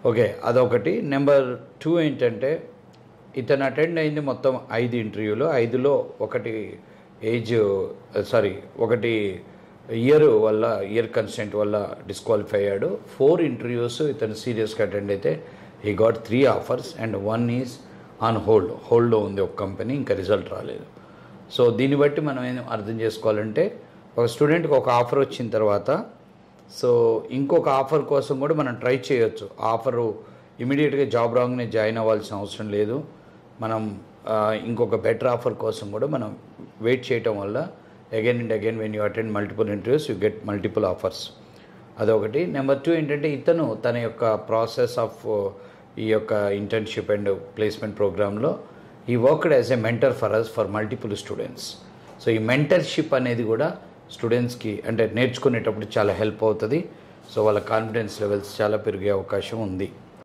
Okay, అదొకటి. Number 2 ఏంటంటే ఇతను అటెండ్ అయింది మొత్తం 5 ఇంటర్వ్యూలు. 5లో ఒకటి ఒకటి ఇయర్ కన్స్టెంట్ వల్ల డిస్క్వాలిఫై అయ్యాడు. 4 ఇంటర్వ్యూస్ ఇతను సీరియస్గా అటెండ్ అయితే he got 3 offers and 1 is on హోల్డ్లో ఉంది ఒక కంపెనీ, ఇంకా రిజల్ట్ రాలేదు. సో దీన్ని బట్టి మనం ఏం అర్థం చేసుకోవాలంటే, ఒక స్టూడెంట్కి ఒక ఆఫర్ వచ్చిన తర్వాత సో ఇంకొక ఆఫర్ కోసం కూడా మనం ట్రై చేయొచ్చు. ఆఫరు ఇమీడియట్గా జాబ్ రాగానే జాయిన్ అవ్వాల్సిన అవసరం లేదు. మనం ఇంకొక బెటర్ ఆఫర్ కోసం కూడా మనం వెయిట్ చేయటం వల్ల again and again when you attend multiple interviews you get multiple offers. అదొకటి. నెంబర్ 2 ఏంటంటే ఇతను తన యొక్క ప్రాసెస్ ఆఫ్ ఈ యొక్క ఇంటర్న్షిప్ అండ్ ప్లేస్మెంట్ ప్రోగ్రాంలో ఈ worked as a mentor for us for multiple students. So ఈ మెంటర్షిప్ అనేది కూడా స్టూడెంట్స్కి అంటే నేర్చుకునేటప్పుడు చాలా హెల్ప్ అవుతుంది. సో వాళ్ళ కాన్ఫిడెన్స్ లెవెల్స్ చాలా పెరిగే అవకాశం ఉంది.